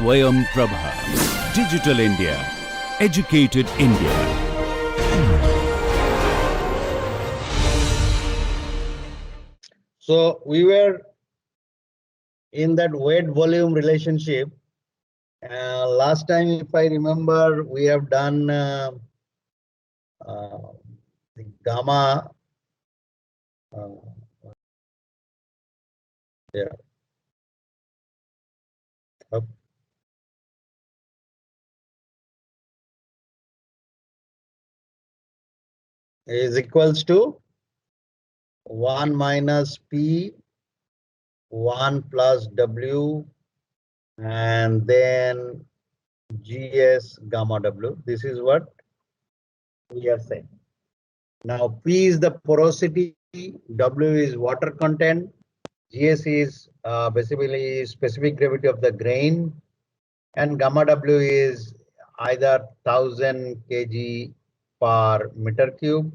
Swayam Prabha. Digital India. Educated India. So we were in that weight volume relationship. Last time, if I remember, we have done the gamma. Yeah. Is equals to 1 minus P 1 plus W and then GS gamma W. This is what we are saying. Now P is the porosity, W is water content, GS is basically specific gravity of the grain, and gamma W is either 1000 kg per meter cube,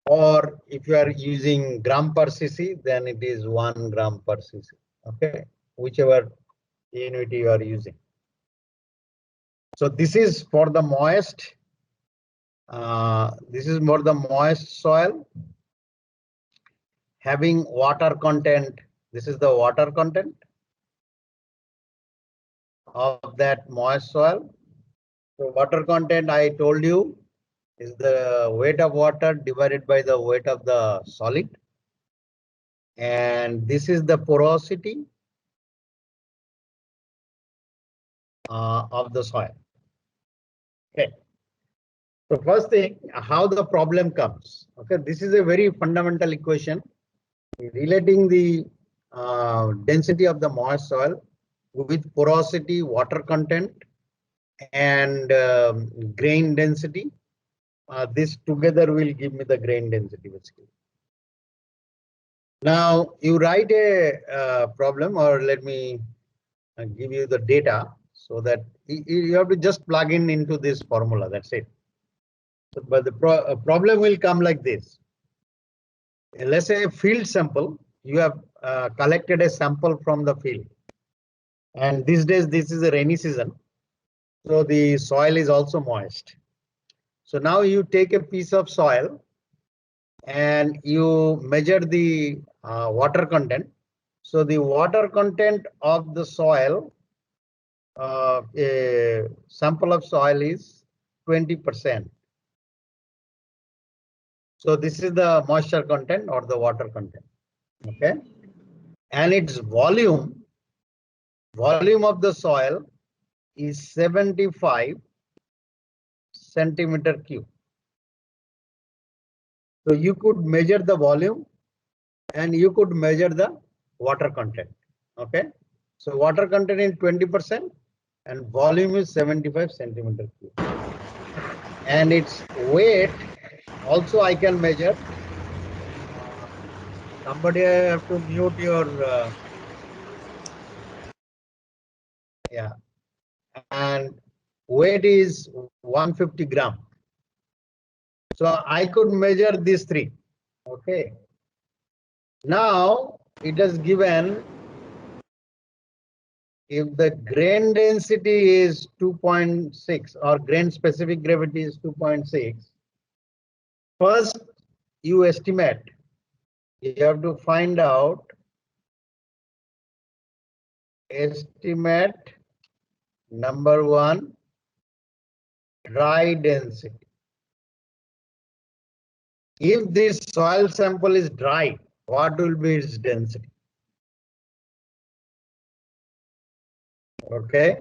or if you are using gram per cc, then it is 1 gram per cc. Okay, whichever unit you are using. So this is for the moist. This is more the moist soil having water content. This is the water content of that moist soil. So water content, I told you, is the weight of water divided by the weight of the solid. And this is the porosity of the soil. Okay. So first thing, how the problem comes. Okay, this is a very fundamental equation relating the density of the moist soil with porosity, water content, and grain density. This together will give me the grain density basically. Now you write a problem, or let me give you the data so that you have to just plug in into this formula. That's it. So, but the problem will come like this. Let's say a field sample. You have collected a sample from the field, and these days this is a rainy season, so the soil is also moist. So now you take a piece of soil and you measure the water content. So the water content of the soil, a sample of soil is 20%. So this is the moisture content or the water content. Okay, and its volume of the soil is 75 centimeter cube. So you could measure the volume and you could measure the water content. Okay, so water content is 20% and volume is 75 centimeter cube. And its weight also I can measure. Somebody have to mute your yeah, and weight is 150 gram. So I could measure these three. Okay. Now it has given if the grain density is 2.6 or grain specific gravity is 2.6. First, you estimate. You have to find out estimate number one, dry density. If this soil sample is dry, what will be its density? Okay.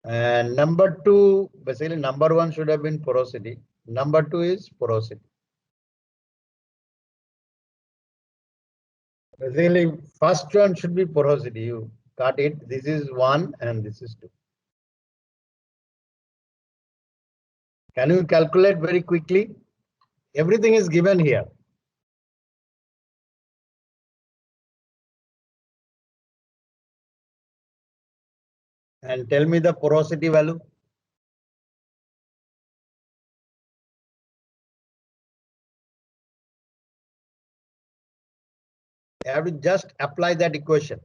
And number two, basically number one should have been porosity. Number two is porosity. Basically, first one should be porosity. You got it. This is one and this is two. Can you calculate very quickly? Everything is given here. And tell me the porosity value. You have to just apply that equation.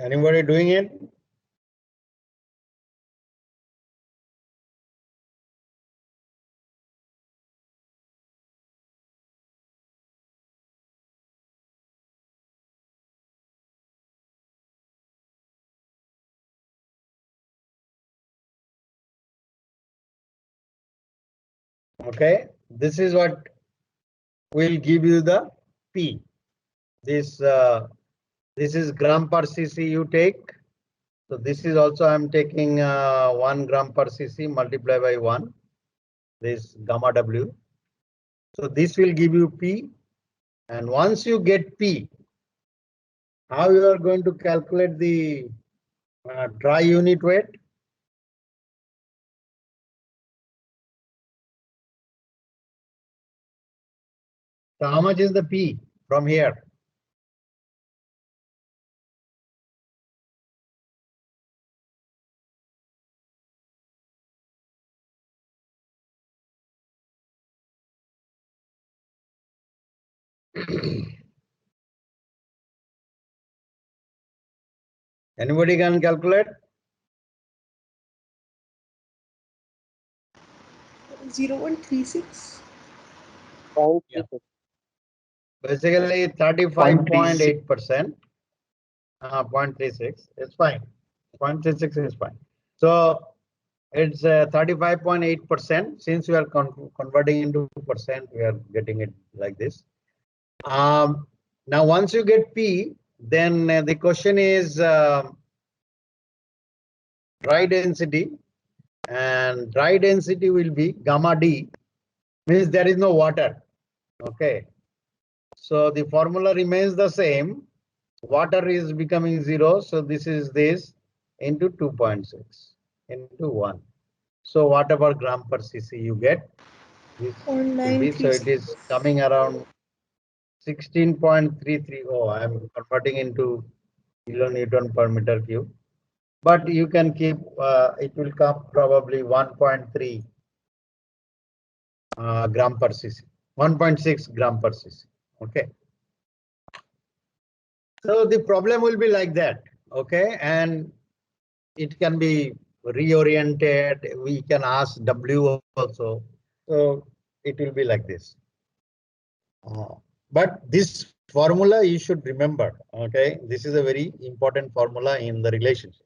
Anybody doing it? Okay, this is what will give you the P. This is gram per cc you take. So this is also I'm taking 1 gram per cc multiplied by 1. This gamma W. So this will give you P. And once you get P, how you are going to calculate the dry unit weight? So how much is the P from here? Anybody can calculate? 0136. Yeah. Basically 35.8%. 0.36 is fine. 0.36 is fine. So it's 35.8%. Since we are converting into percent, we are getting it like this. Now, once you get P, then the question is dry density, and dry density will be gamma D, means there is no water. Okay. So the formula remains the same. Water is becoming 0. So this is this into 2.6 into 1. So whatever gram per cc you get, this will be, so it is coming around 16.330. I'm converting into kilonewton per meter cube. But you can keep, it will come probably 1.3 gram per cc, 1.6 gram per cc. Okay. So the problem will be like that. Okay. And it can be reoriented. We can ask W also. So it will be like this. But this formula you should remember. Okay. This is a very important formula in the relationship.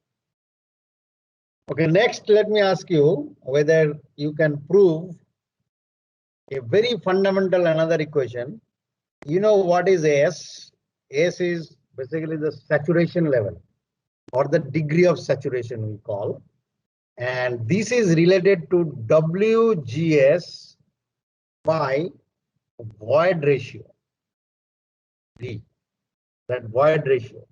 Okay. Next, let me ask you whether you can prove a very fundamental another equation. You know what is S? S is basically the saturation level or the degree of saturation we call. And this is related to WGS by void ratio. D, that void ratio.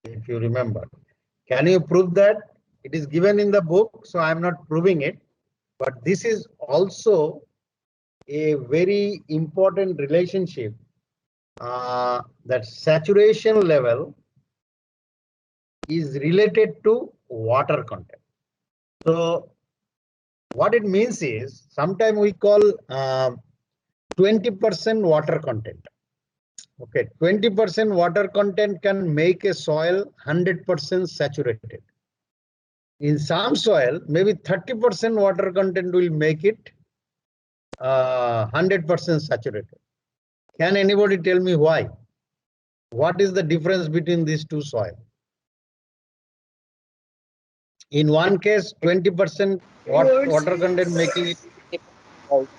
If you remember, can you prove that? It is given in the book, so I'm not proving it. But this is also a very important relationship, that saturation level is related to water content. So what it means is sometimes we call 20% water content. Okay, 20% water content can make a soil 100% saturated. In some soil, maybe 30% water content will make it 100% saturated. Can anybody tell me why? What is the difference between these two soils? In one case, 20% water content making it.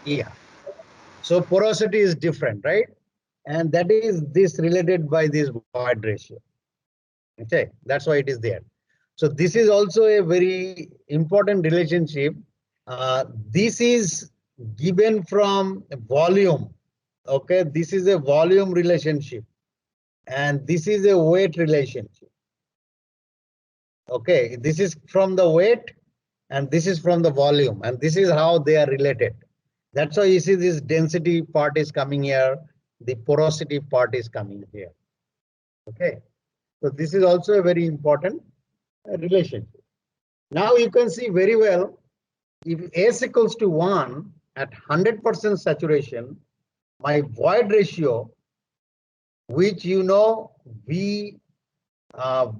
Yeah. So porosity is different, right? And that is this related by this void ratio. Okay, that's why it is there. So this is also a very important relationship. This is given from volume. Okay, this is a volume relationship, and this is a weight relationship. Okay, this is from the weight, and this is from the volume, and this is how they are related. That's why you see this density part is coming here, the porosity part is coming here. Okay, so this is also a very important relationship. Now you can see very well, if S equals to 1 at 100% saturation, my void ratio which you know V of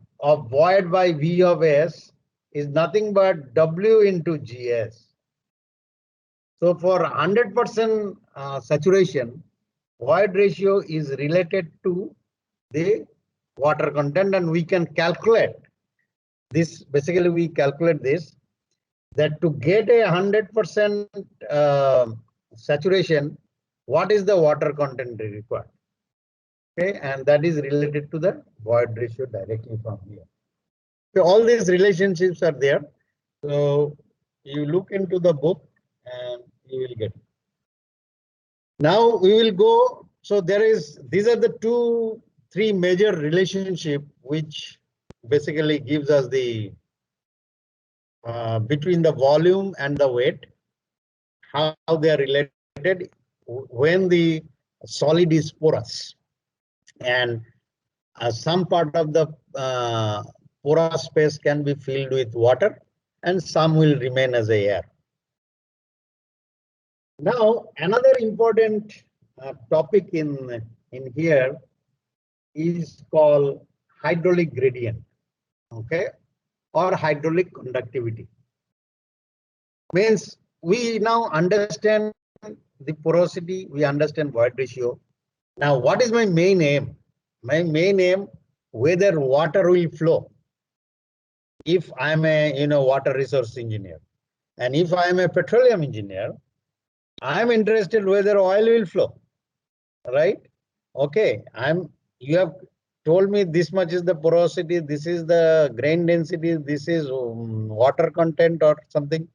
void by V of S is nothing but W into GS. So for 100% saturation, void ratio is related to the water content, and we can calculate this. Basically, we calculate this, that to get a 100% saturation, what is the water content required? Okay, and that is related to the void ratio directly from here. So all these relationships are there. So you look into the book and you will get it. Now we will go. So these are the three major relationship which basically gives us the between the volume and the weight, how they are related when the solid is porous, and some part of the porous space can be filled with water and some will remain as air. Now another important topic in here is called hydraulic gradient, okay, or hydraulic conductivity. Means we now understand the porosity, we understand void ratio. Now what is my main aim? My main aim, whether water will flow. If I'm a water resource engineer, and if I am a petroleum engineer, I'm interested whether oil will flow, right? Okay, you have told me this much is the porosity, this is the grain density, this is water content or something.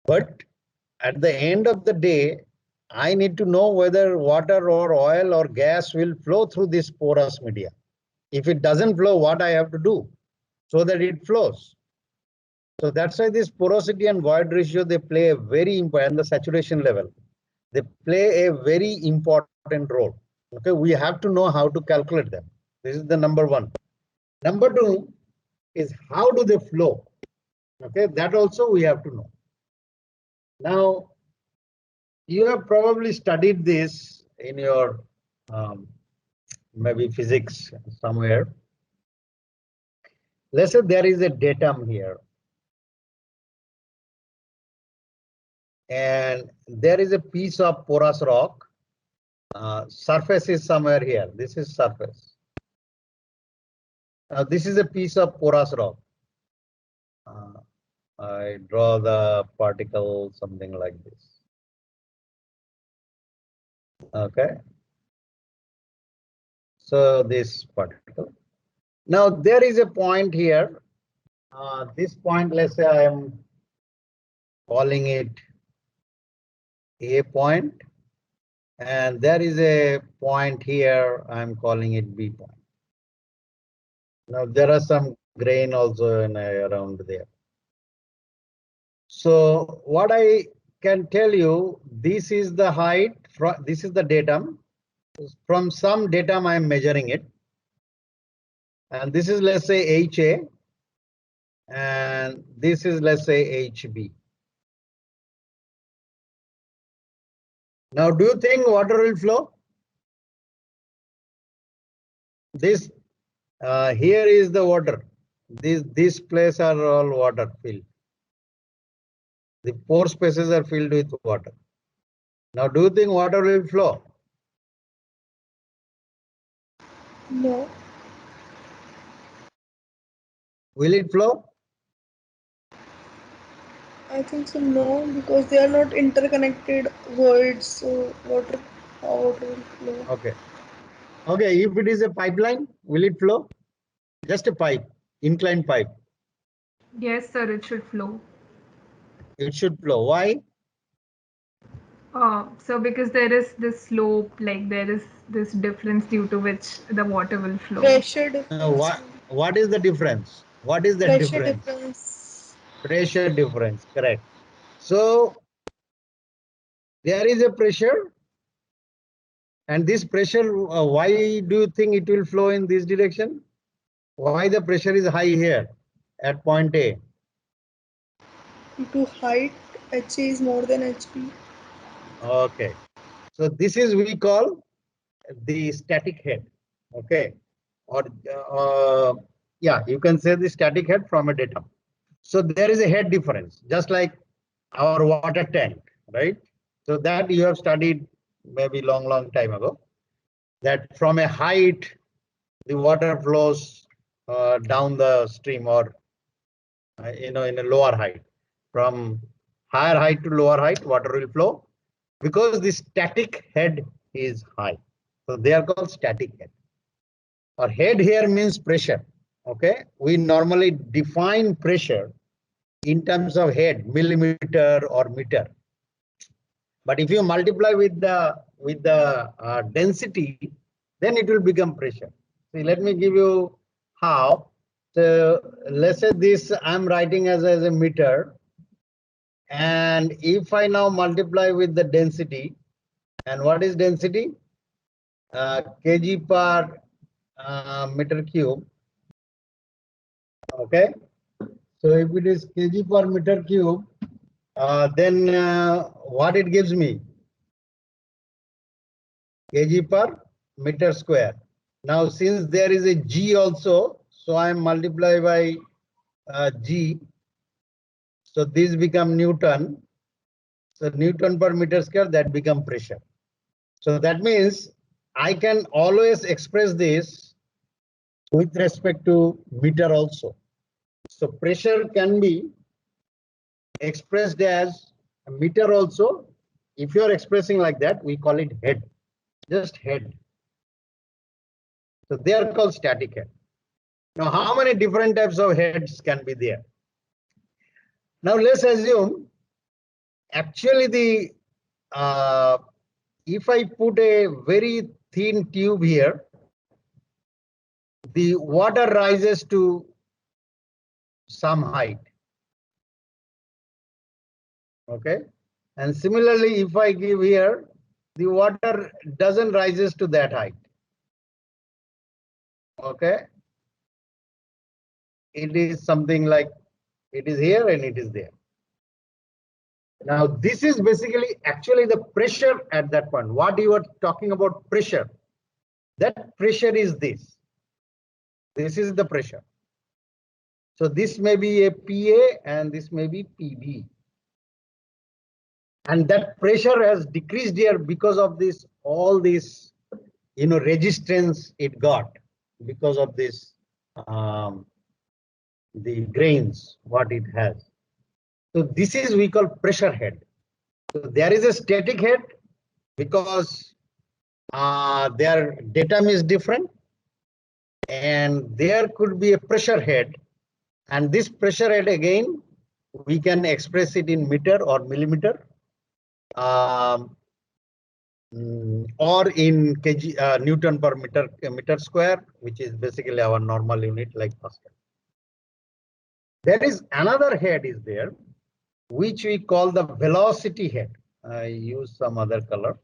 But at the end of the day, I need to know whether water or oil or gas will flow through this porous media. If it doesn't flow, what I have to do so that it flows? So that's why this porosity and void ratio, they play a very important, and the saturation level, they play a very important role. Okay, we have to know how to calculate them. This is the number one. Number two is how do they flow? Okay, that also we have to know. Now, you have probably studied this in your maybe physics somewhere. Let's say there is a datum here, and there is a piece of porous rock. Surface is somewhere here. This is surface. This is a piece of porous rock. I draw the particle something like this. Okay. So this particle. Now there is a point here. This point, let's say I am calling it A point, and there is a point here, I'm calling it B point. Now there are some grain also around there. So what I can tell you, this is the height, this is the datum. From some datum I am measuring it. And this is, let's say, HA. And this is, let's say, HB. Now, do you think water will flow? This here is the water. This place are all water filled. The pore spaces are filled with water. Now, do you think water will flow? No. Will it flow? I think so, no, because they are not interconnected voids, so how water will flow. Okay. Okay, if it is a pipeline, will it flow? Just a pipe, inclined pipe. Yes, sir, it should flow. It should flow. Why? So because there is this slope, like there is this difference due to which the water will flow. Pressure difference. What is the difference? What is the Pressure difference? Pressure difference, correct. So there is a pressure, and this pressure, why do you think it will flow in this direction? Why the pressure is high here at point A? Due to height, HA is more than HB. Okay. So this is we call the static head, okay, or yeah, you can say the static head from a datum. So there is a head difference, just like our water tank, right? So that you have studied maybe long time ago, that from a height, the water flows down the stream, or in a lower height. From higher height to lower height, water will flow because the static head is high. So they are called static head. Or head here means pressure. Okay, we normally define pressure in terms of head, millimeter or meter. But if you multiply with the density, then it will become pressure. See, let me give you how. So let's say this I'm writing as a meter, and if I now multiply with the density, and what is density? Kg per meter cube. Okay, so if it is kg per meter cube, then what it gives me? Kg per meter square. Now, since there is a g also, so I am multiply by g. So this become Newton. So Newton per meter square, that become pressure. So that means I can always express this with respect to meter also. So pressure can be expressed as a meter also. If you are expressing like that, we call it head, just head. So they are called static head. Now, how many different types of heads can be there? Now, let's assume actually if I put a very thin tube here, the water rises to some height. Okay. And similarly, if I give here, the water doesn't rises to that height. Okay. It is something like it is here and it is there. Now, this is basically actually the pressure at that point. What you are talking about pressure, that pressure is this. This is the pressure. So this may be a PA and this may be PB. And that pressure has decreased here because of this, all this, resistance it got because of this, the grains, what it has. So this is we call pressure head. So there is a static head because their datum is different, and there could be a pressure head, and this pressure head again we can express it in meter or millimeter, or in kg Newton per meter square, which is basically our normal unit like Pascal. There is another head is there, which we call the velocity head. I use some other color.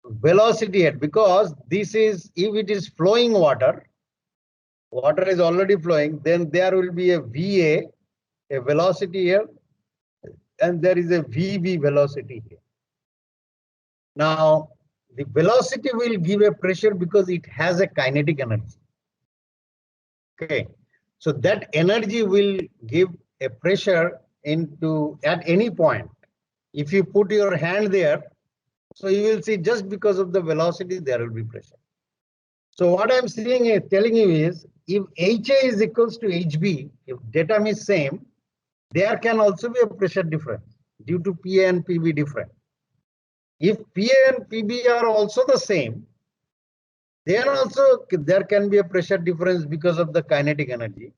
Velocity head, because this is, if it is flowing water is already flowing, then there will be a VA, a velocity here, and there is a VB velocity here. Now, the velocity will give a pressure because it has a kinetic energy. Okay, so that energy will give a pressure into at any point. If you put your hand there, so you will see just because of the velocity there will be pressure. So what I'm telling you is, if HA is equals to HB, if datum is same, there can also be a pressure difference due to PA and PB different. If PA and PB are also the same, then also there can be a pressure difference because of the kinetic energy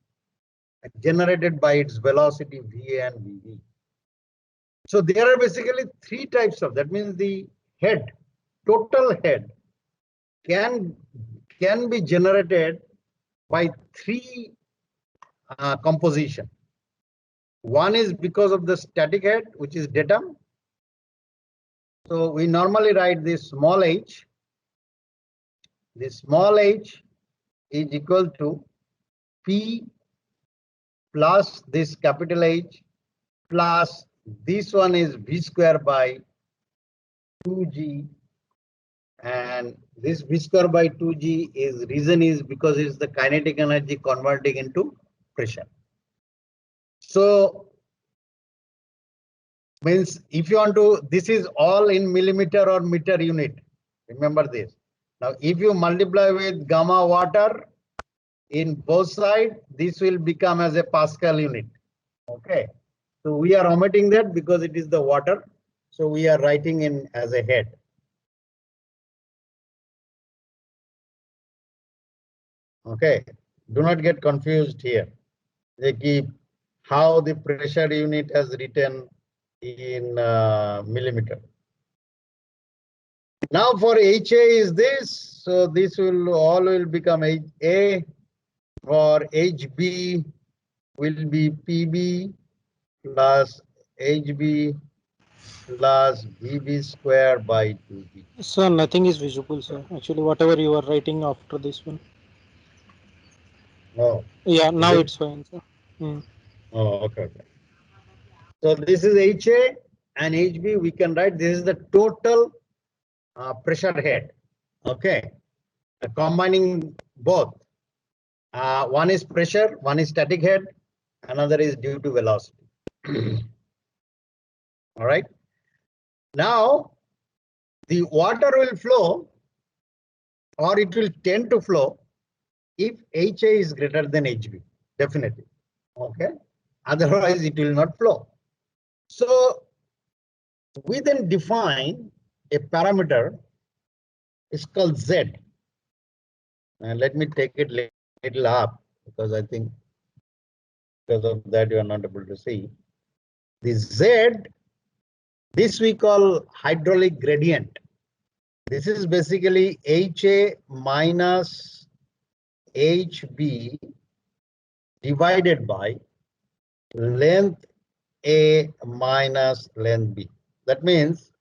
generated by its velocity VA and VB. So there are basically three types of, that means the head, total head can be generated by three composition. One is because of the static head, which is datum. So we normally write this small h. This small h is equal to P plus this capital H plus this one is V square by 2G And this v square by 2g is reason is because it's the kinetic energy converting into pressure. So means if you want to, this is all in millimeter or meter unit. Remember this. Now, if you multiply with gamma water in both sides, this will become as a Pascal unit. Okay. So we are omitting that because it is the water. So we are writing in as a head. Okay. Do not get confused here. They keep how the pressure unit has written in millimeter. Now for HA is this, so this will all will become HA. For HB will be PB plus HB plus VB square by 2B. Sir, nothing is visible, sir. Actually, whatever you are writing after this one. Oh, Yeah, now it? it's fine, sir. Oh, okay. So this is HA and HB. We can write this is the total pressure head. Okay, combining both. One is pressure, one is static head, another is due to velocity. All right. Now the water will flow, or it will tend to flow if HA is greater than HB, definitely. Okay. Otherwise, it will not flow. So we then define a parameter. It's called Z. And let me take it little up because I think because of that you are not able to see. The Z, this we call hydraulic gradient. This is basically HA minus HB divided by length A minus length B. That means,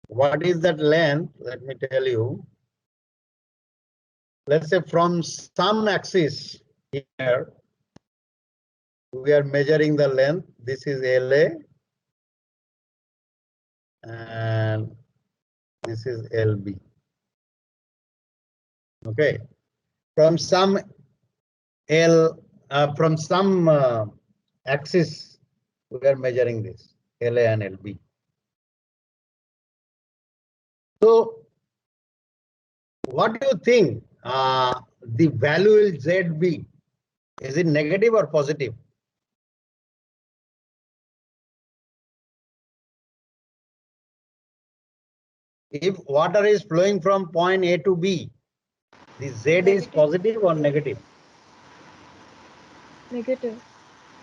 what is that length? Let me tell you. Let's say from some axis here, we are measuring the length. This is LA and this is LB. Okay. From some axis, we are measuring this LA and LB. So what do you think the value will Z be? Is it negative or positive? If water is flowing from point A to B, the Z is positive or negative? Negative.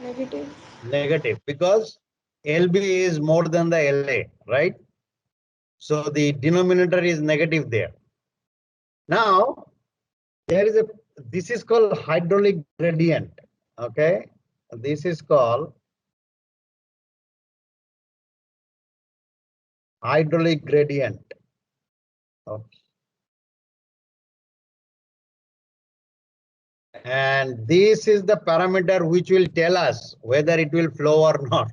Negative. Negative, because LB is more than the LA, right? So the denominator is negative there. Now, there is this is called hydraulic gradient. Okay, this is called hydraulic gradient. Okay. And this is the parameter which will tell us whether it will flow or not.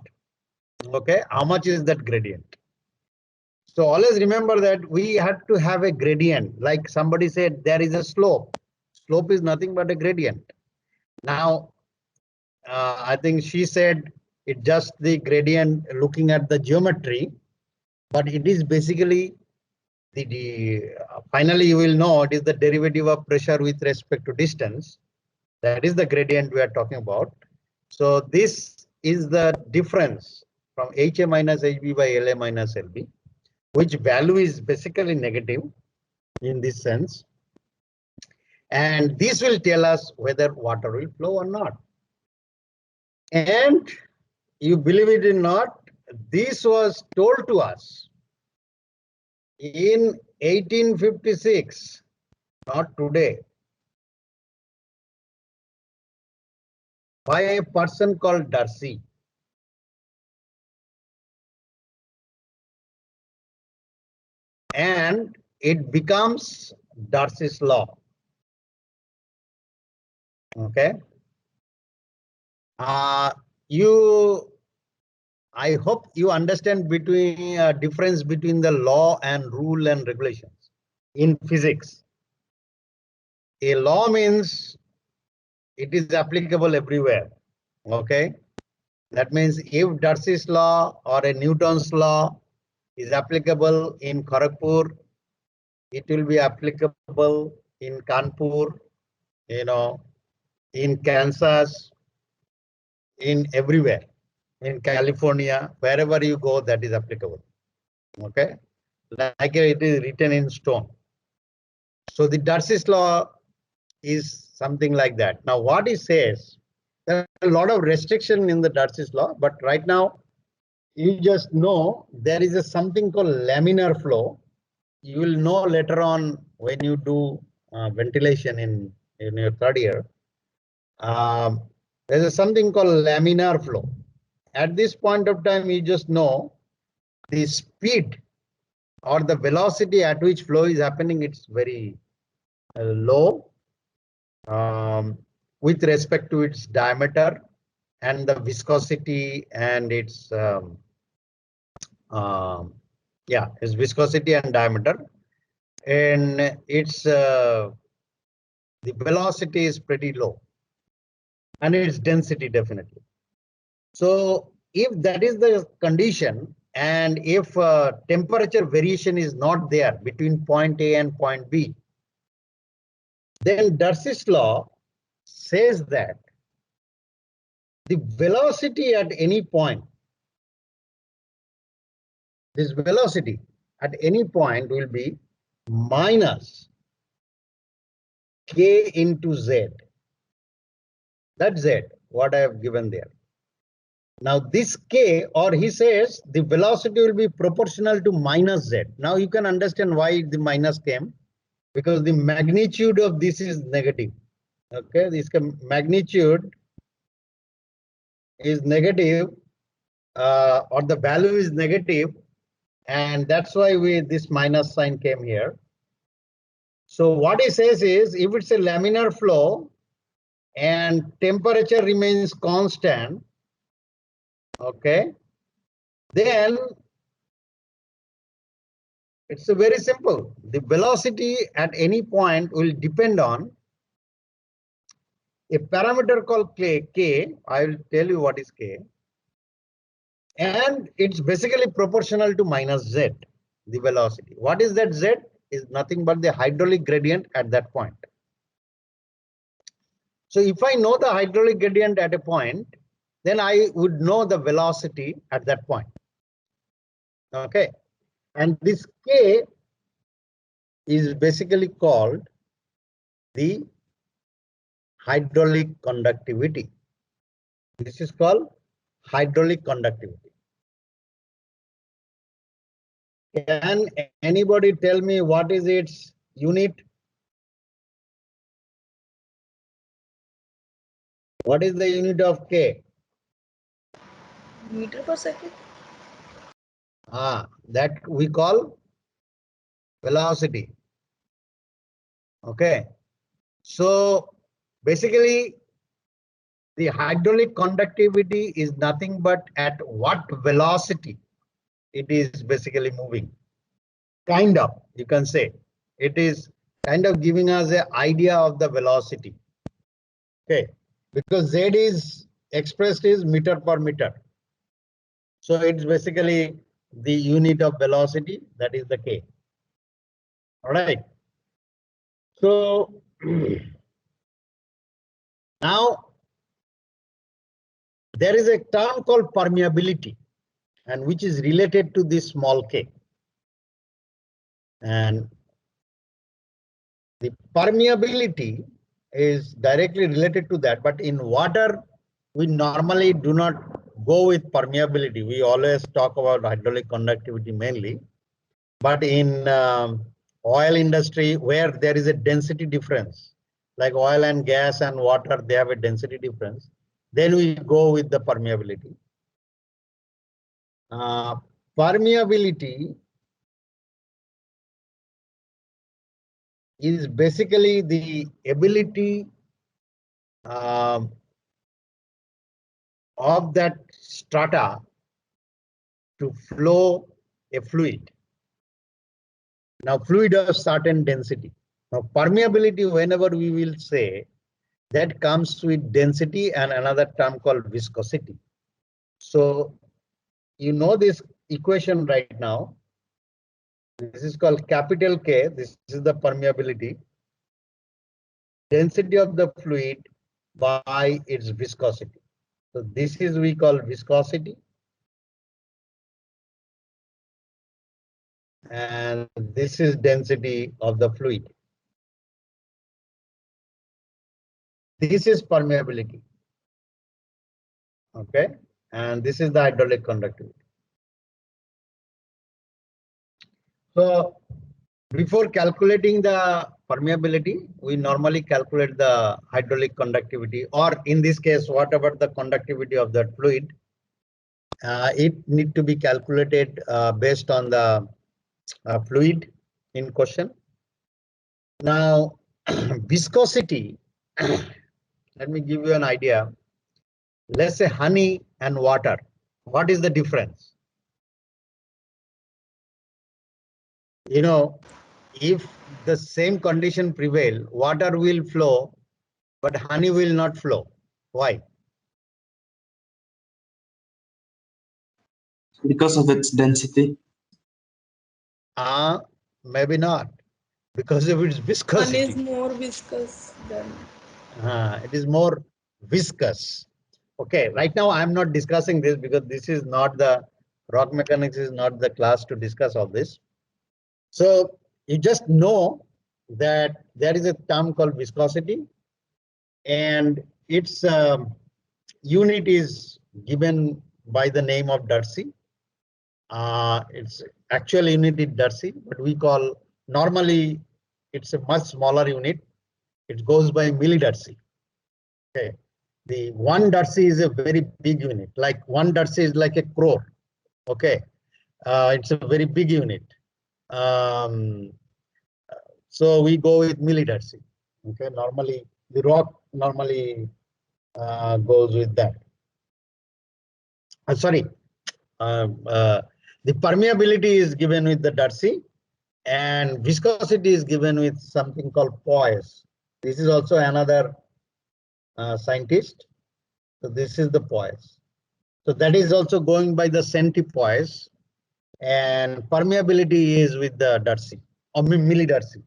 Okay, how much is that gradient? So always remember that we had to have a gradient. Like somebody said, there is a slope. Slope is nothing but a gradient. Now, I think she said it just the gradient looking at the geometry, but it is basically finally you will know it is the derivative of pressure with respect to distance. That is the gradient we are talking about. So this is the difference from HA minus HB by LA minus LB, which value is basically negative in this sense. And this will tell us whether water will flow or not. And you believe it or not, this was told to us in 1856, not today, by a person called Darcy. And it becomes Darcy's law. Okay. I hope you understand between difference between the law and rule and regulations. in physics. A law means it is applicable everywhere. Okay. That means if Darcy's law or a Newton's law is applicable in Kharagpur, it will be applicable in Kanpur, in Kansas, in everywhere, in California, wherever you go, that is applicable. Okay. Like it is written in stone. So the Darcy's law is something like that. Now, what he says, there are a lot of restriction in the Darcy's law, but right now, you just know there is something called laminar flow. You will know later on when you do ventilation in your third year. There's something called laminar flow. At this point of time, you just know the speed or the velocity at which flow is happening. It's very low with respect to its diameter and the viscosity and its its viscosity and diameter, and its the velocity is pretty low, and its density definitely. So if that is the condition, and if temperature variation is not there between point A and point B, then Darcy's law says that the velocity at any point, this velocity at any point will be minus K into Z. That's Z, what I have given there. Now this K, or he says the velocity will be proportional to minus Z. Now you can understand why the minus came, because the magnitude of this is negative. Okay, this magnitude is negative, or the value is negative, and that's why this minus sign came here. So what he says is, if it's a laminar flow and temperature remains constant, okay, then it's very simple. The velocity at any point will depend on a parameter called K. I will tell you what is K. And it's basically proportional to minus Z, the velocity. What is that Z? Is nothing but the hydraulic gradient at that point. So if I know the hydraulic gradient at a point, then I would know the velocity at that point. Okay. And this K is basically called the hydraulic conductivity. This is called hydraulic conductivity. Can anybody tell me what is its unit? What is the unit of K? Meter per second? That we call velocity. Okay. So basically, the hydraulic conductivity is nothing but at what velocity it is basically moving. Kind of, you can say. It is kind of giving us an idea of the velocity. Okay. Because Z is expressed as meter per meter. So it's basically the unit of velocity, that is the K. All right. So now there is a term called permeability, and which is related to this small K. And the permeability is directly related to that, but in water, we normally do not go with permeability. We always talk about hydraulic conductivity mainly, but in oil industry, where there is a density difference, like oil and gas and water, they have a density difference, then we go with the permeability. Permeability is basically the ability of that strata to flow a fluid. Now fluid of certain density. Now permeability, whenever we will say, that comes with density and another term called viscosity. So you know this equation right now. This is called capital K. This is the permeability. Density of the fluid by its viscosity. So this is we call viscosity. And this is density of the fluid. This is permeability. Okay. And this is the hydraulic conductivity. So before calculating the permeability, we normally calculate the hydraulic conductivity, or in this case, whatever the conductivity of that fluid, it need to be calculated based on the fluid in question. Now, viscosity, let me give you an idea. Let's say honey and water. What is the difference? You know, if the same condition prevail, water will flow, but honey will not flow. Why? Because of its density. Maybe not. Because of its One viscosity. is more viscous than. It is more viscous. Okay, right now I'm not discussing this because this is not the rock mechanics is not the class to discuss all this. So you just know that there is a term called viscosity, and its unit is given by the name of Darcy. Its actual unit is Darcy, but we call normally it's a much smaller unit. It goes by millidarcy. Okay, the 1 Darcy is a very big unit. Like 1 Darcy is like a crore. Okay, it's a very big unit. So we go with millidarcy. Okay, normally the rock normally goes with that. The permeability is given with the Darcy, and viscosity is given with something called Poise. This is also another scientist. So this is the Poise. So that is also going by the centipoise, and permeability is with the Darcy or millidarcy.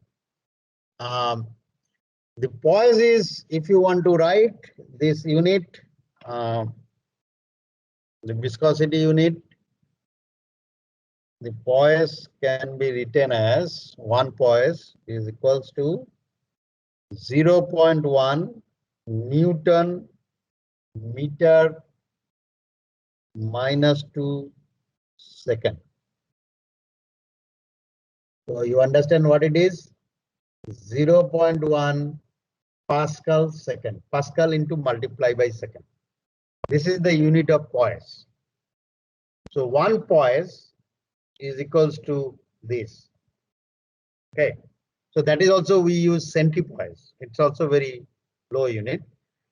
The Poise is, if you want to write this unit, the viscosity unit, the Poise can be written as 1 Poise is equals to 0.1 Newton meter minus 2 second. So you understand what it is? 0.1 Pascal second. Pascal into multiply by second. This is the unit of Poise. So 1 Poise is equals to this. Okay. So that is also we use centipoise. It's also very low unit.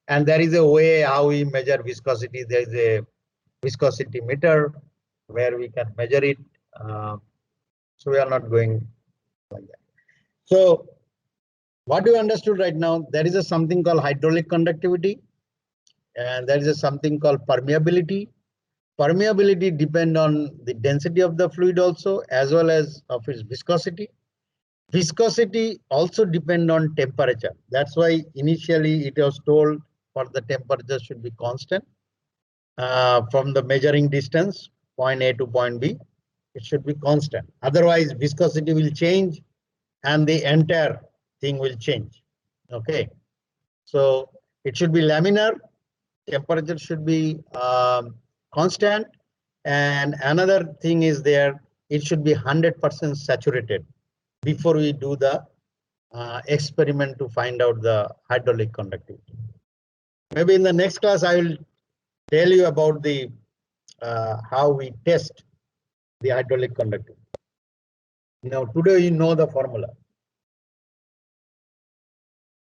And there is a way how we measure viscosity. There is a viscosity meter where we can measure it. So we are not going like that. So what you understood right now, there is a something called hydraulic conductivity, and there is a something called permeability. Permeability depend on the density of the fluid also, as well as of its viscosity. Viscosity also depend on temperature. That's why initially it was told for the temperature should be constant from the measuring distance, point A to point B. It should be constant. Otherwise, viscosity will change and the entire thing will change. Okay, so it should be laminar. Temperature should be constant. And another thing is there, it should be 100% saturated before we do the experiment to find out the hydraulic conductivity. Maybe in the next class, I will tell you about the how we test the hydraulic conductivity. Now, today you know the formula.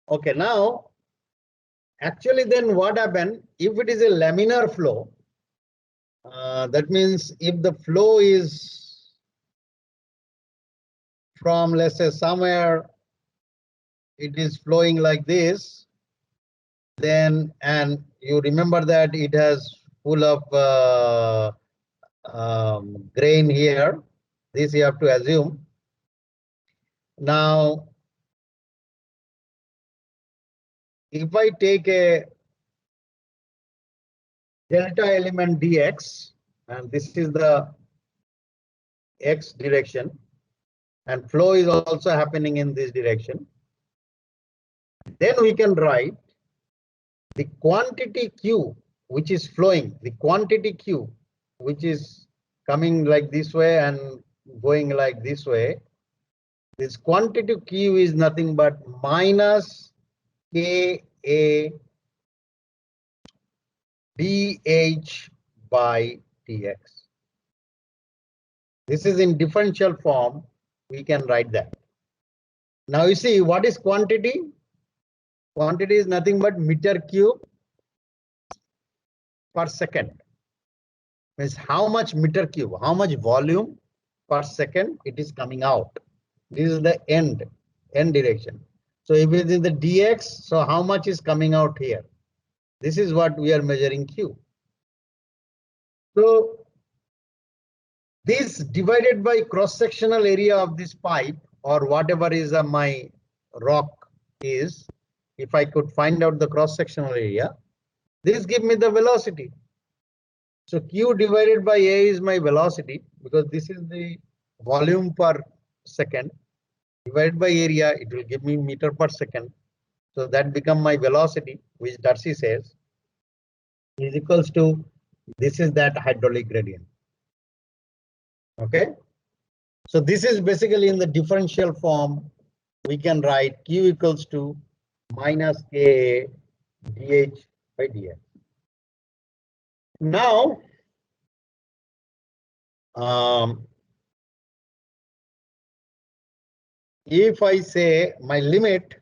Okay, now, actually then what happened, if it is a laminar flow, that means if the flow is from, let's say, somewhere it is flowing like this, then, and you remember that it has full of grain here. This you have to assume. Now, if I take a delta element dx, and this is the x direction, and flow is also happening in this direction, then we can write the quantity q which is flowing, the quantity q which is coming like this way and going like this way. This quantity q is nothing but minus Ka dH by dx. This is in differential form. We can write that. Now you see what is quantity? Quantity is nothing but meter cube per second. Means how much meter cube, how much volume per second it is coming out. This is the end direction. So if it is in the dx, so how much is coming out here? This is what we are measuring Q. So this divided by cross-sectional area of this pipe or whatever is my rock is, if I could find out the cross-sectional area, this give me the velocity. So Q divided by A is my velocity because this is the volume per second. Divided by area, it will give me meter per second. So that become my velocity, which Darcy says is equals to, this is that hydraulic gradient. Okay. So this is basically in the differential form. We can write Q equals to minus Ka dH by dx. Now, if I say my limit,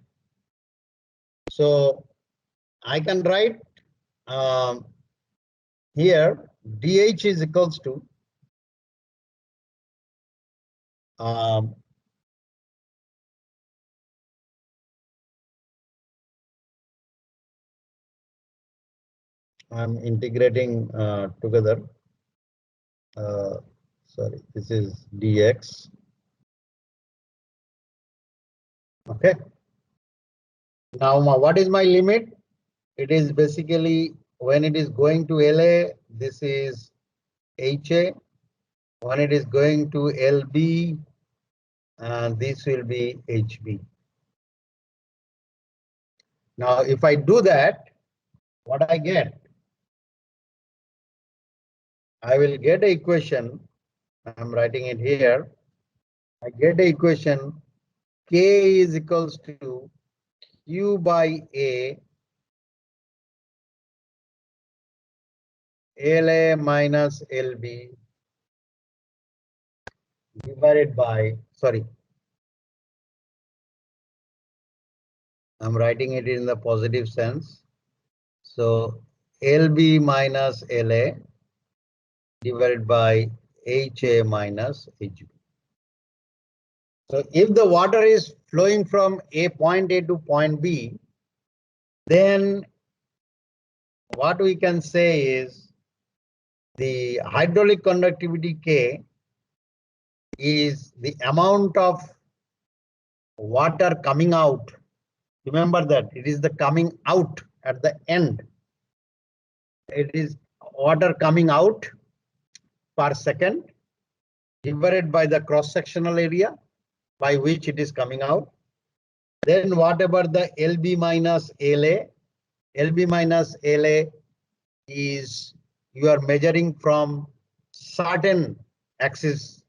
so I can write here dH is equals to I'm integrating together. Sorry, this is dx. Okay. Now, what is my limit? It is basically when it is going to LA, this is HA. When it is going to LB, this will be HB. Now, if I do that, what I get? I will get an equation. I'm writing it here. I get the equation K is equals to Q by A LA minus LB divided by, sorry, I'm writing it in the positive sense. So LB minus LA divided by HA minus HB. So if the water is flowing from point A to point B, then what we can say is the hydraulic conductivity K is the amount of water coming out. Remember that it is the coming out at the end. It is water coming out per second divided by the cross-sectional area by which it is coming out. Then whatever the LB minus LA is you are measuring from certain axis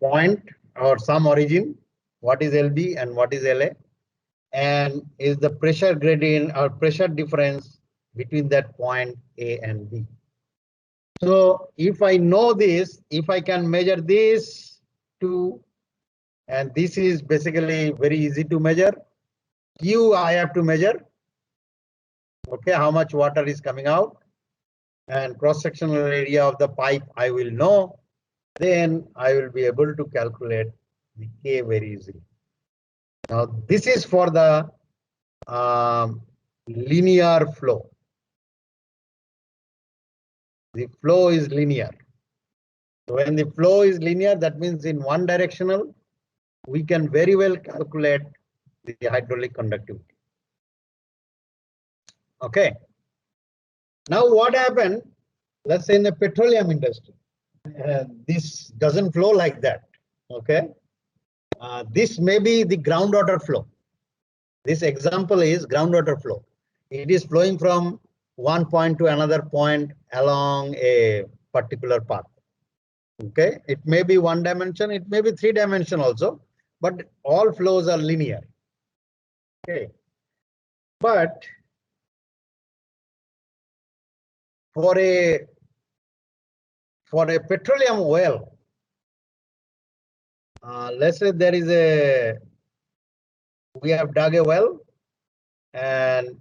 point or some origin. What is LB and what is LA? And is the pressure gradient or pressure difference between that point A and B. So if I know this, if I can measure this too, and this is basically very easy to measure. Q I have to measure. Okay, how much water is coming out, and cross-sectional area of the pipe I will know. then I will be able to calculate the K very easily. Now, this is for the linear flow. The flow is linear. So when the flow is linear, that means in one directional, we can very well calculate the hydraulic conductivity. Okay. Now what happened? Let's say in the petroleum industry, this doesn't flow like that. Okay. This may be the groundwater flow. This example is groundwater flow. It is flowing from one point to another point along a particular path. Okay, it may be one dimension, it may be three dimension also, but all flows are linear. Okay, but for a petroleum well, let's say there is we have dug a well, and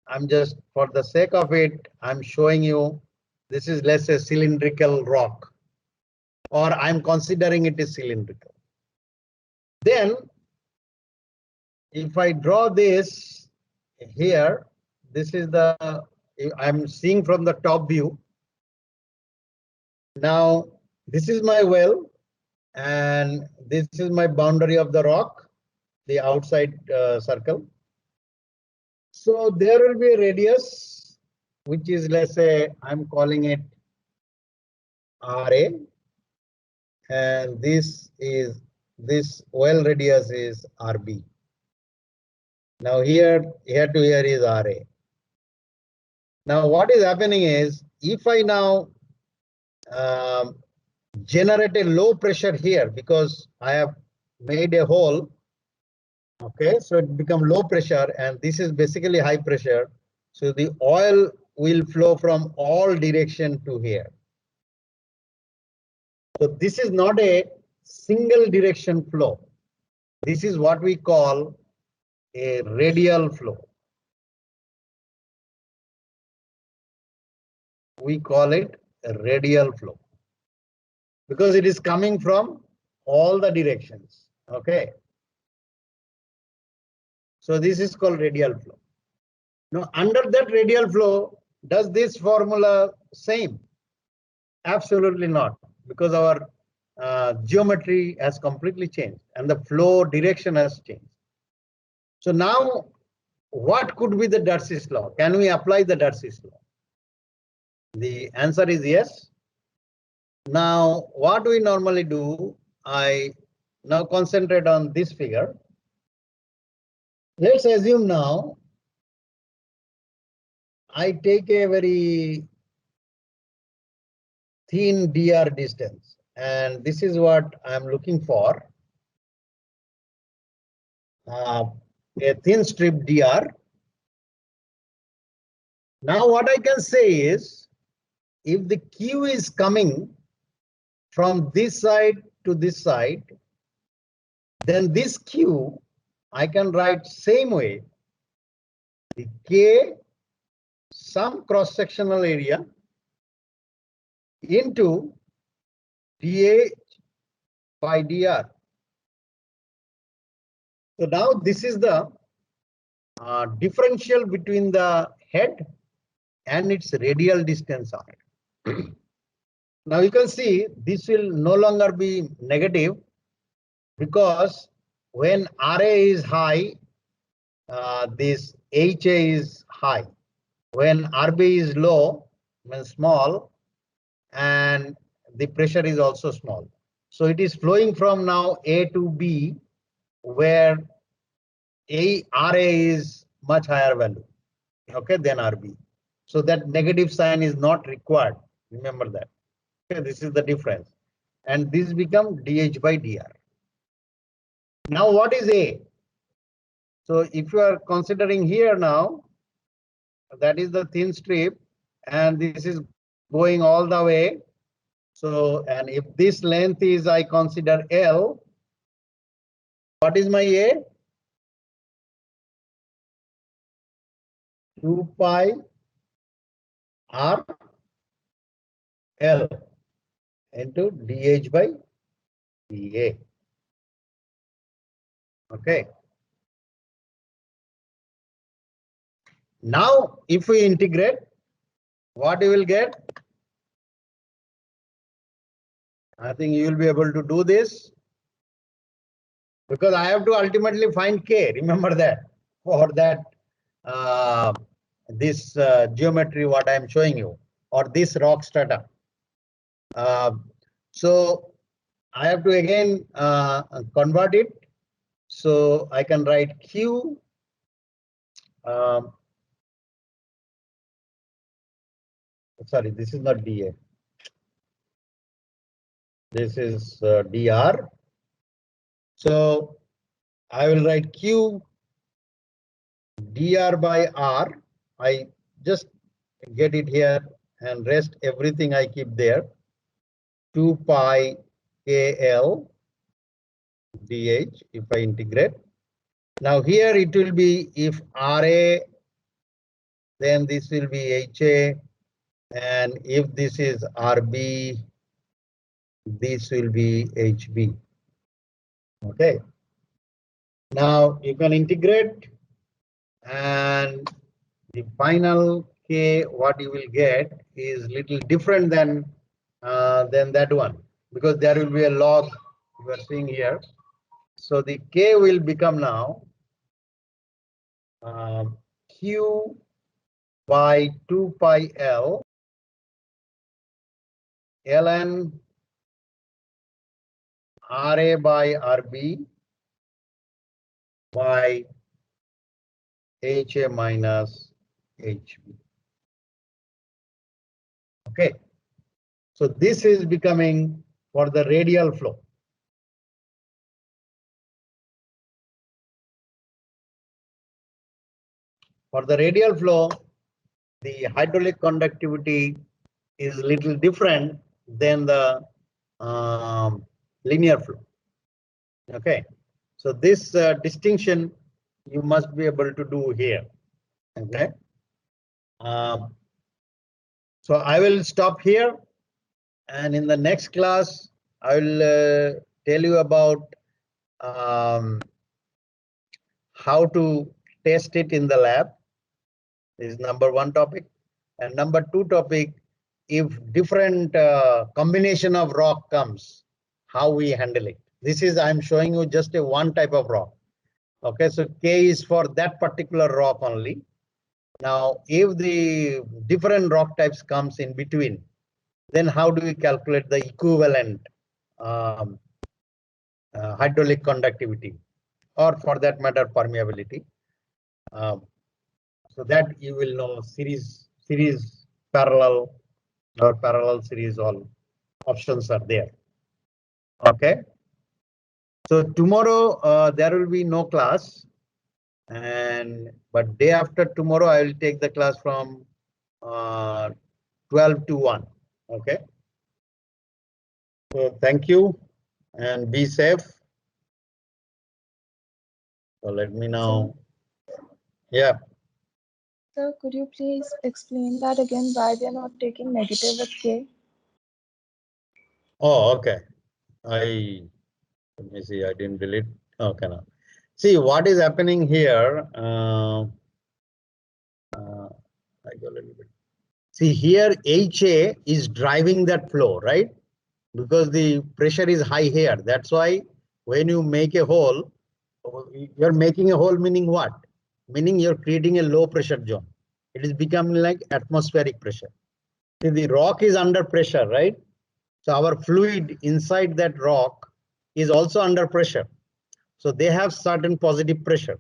I'm just, for the sake of it, I'm showing you, this is, let's say, cylindrical rock, or I'm considering it is cylindrical. Then if I draw this here, this is the, I'm seeing from the top view. Now, this is my well, and this is my boundary of the rock, the outside circle. So there will be a radius, which is, let's say, I'm calling it RA, and this well radius is RB. Now here to here is RA. Now what is happening is, if I now generate a low pressure here, because I have made a hole, okay, so it become low pressure, and this is basically high pressure. So the oil will flow from all direction to here. So this is not a single direction flow. This is what we call a radial flow. We call it a radial flow because it is coming from all the directions. Okay. So this is called radial flow. Now, under that radial flow, does this formula same? Absolutely not, because our geometry has completely changed and the flow direction has changed. So now, what could be the Darcy's law? Can we apply the Darcy's law? The answer is yes. Now, what we normally do, I now concentrate on this figure. Let's assume now I take a very thin dr distance, and this is what I'm looking for, a thin strip dr. Now what I can say is, if the Q is coming from this side to this side, then this Q I can write same way, the K, some cross-sectional area, into dH by dr. So now this is the differential between the head and its radial distance r. Now you can see this will no longer be negative, because when RA is high, this HA is high. When RB is low, when small, and the pressure is also small. So it is flowing from now A to B, where RA is much higher value, okay, than RB. So that negative sign is not required. Remember that. Okay, this is the difference. And this become dH by dr. Now what is A? So if you are considering here now, that is the thin strip, and this is going all the way. So, and if this length is, I consider L, what is my A? 2 pi R L. into dH by dA. Okay. Now, if we integrate, what you will get? I think you will be able to do this because I have to ultimately find K. Remember that for that this geometry what I am showing you or this rock strata. So I have to again convert it. So I can write Q. Sorry, this is not dA. This is dr. So I will write Q dr by r. I just get it here and rest everything I keep there. 2 pi kl dh if I integrate. Now here it will be if Ra, then this will be Ha, and if this is Rb, this will be HB. Okay. Now you can integrate and the final K what you will get is little different than that one because there will be a log you are seeing here. So the K will become now Q by 2 pi L ln Ra by Rb by Ha minus Hb. Okay. So this is becoming for the radial flow. For the radial flow, the hydraulic conductivity is a little different than the linear flow. Okay, so this distinction you must be able to do here. Okay, so I will stop here, and in the next class I will tell you about how to test it in the lab. This is number one topic, and number two topic, if different combination of rock comes, how we handle it. This is I'm showing you just a one type of rock. Okay, so K is for that particular rock only. Now, if the different rock types comes in between, then how do we calculate the equivalent hydraulic conductivity, or for that matter, permeability? So that you will know series, parallel, or parallel series, all options are there. Okay. So tomorrow there will be no class, but day after tomorrow I will take the class from 12 to 1. Okay. So thank you and be safe. So let me know. Yeah. Sir, could you please explain that again, why they are not taking negative with K? Oh, okay. Let me see, I didn't delete. Okay, now. See what is happening here. I go a little bit. See here, HA is driving that flow, right? Because the pressure is high here. That's why when you make a hole, you're making a hole, meaning what? Meaning you're creating a low pressure zone. It is becoming like atmospheric pressure. See, the rock is under pressure, right? So our fluid inside that rock is also under pressure. So they have certain positive pressure.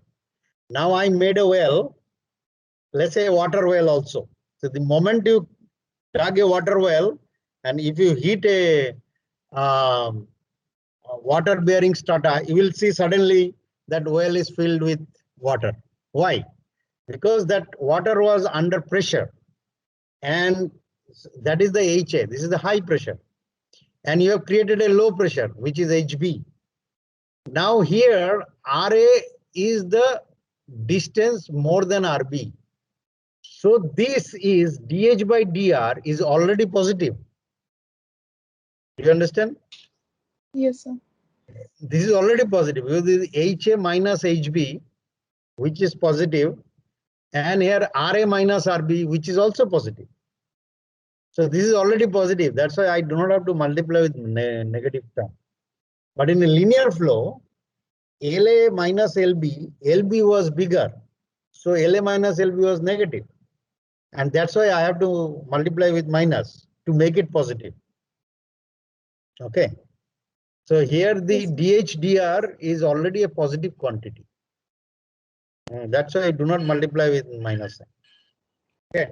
Now I made a well, let's say a water well also. So the moment you dug a water well, and if you heat a water bearing strata, you will see suddenly that well is filled with water. Why? Because that water was under pressure, and that is the HA. This is the high pressure, and you have created a low pressure, which is HB. Now here RA is the distance more than RB. So this is dH by dr is already positive. Do you understand? Yes, sir. This is already positive because this is HA minus HB, which is positive, and here RA minus RB, which is also positive. So this is already positive. That's why I do not have to multiply with negative term. But in a linear flow, LA minus LB, LB was bigger. So LA minus LB was negative. And that's why I have to multiply with minus to make it positive. Okay. So here the DHDR is already a positive quantity. That's why I do not multiply with minus sign. Okay.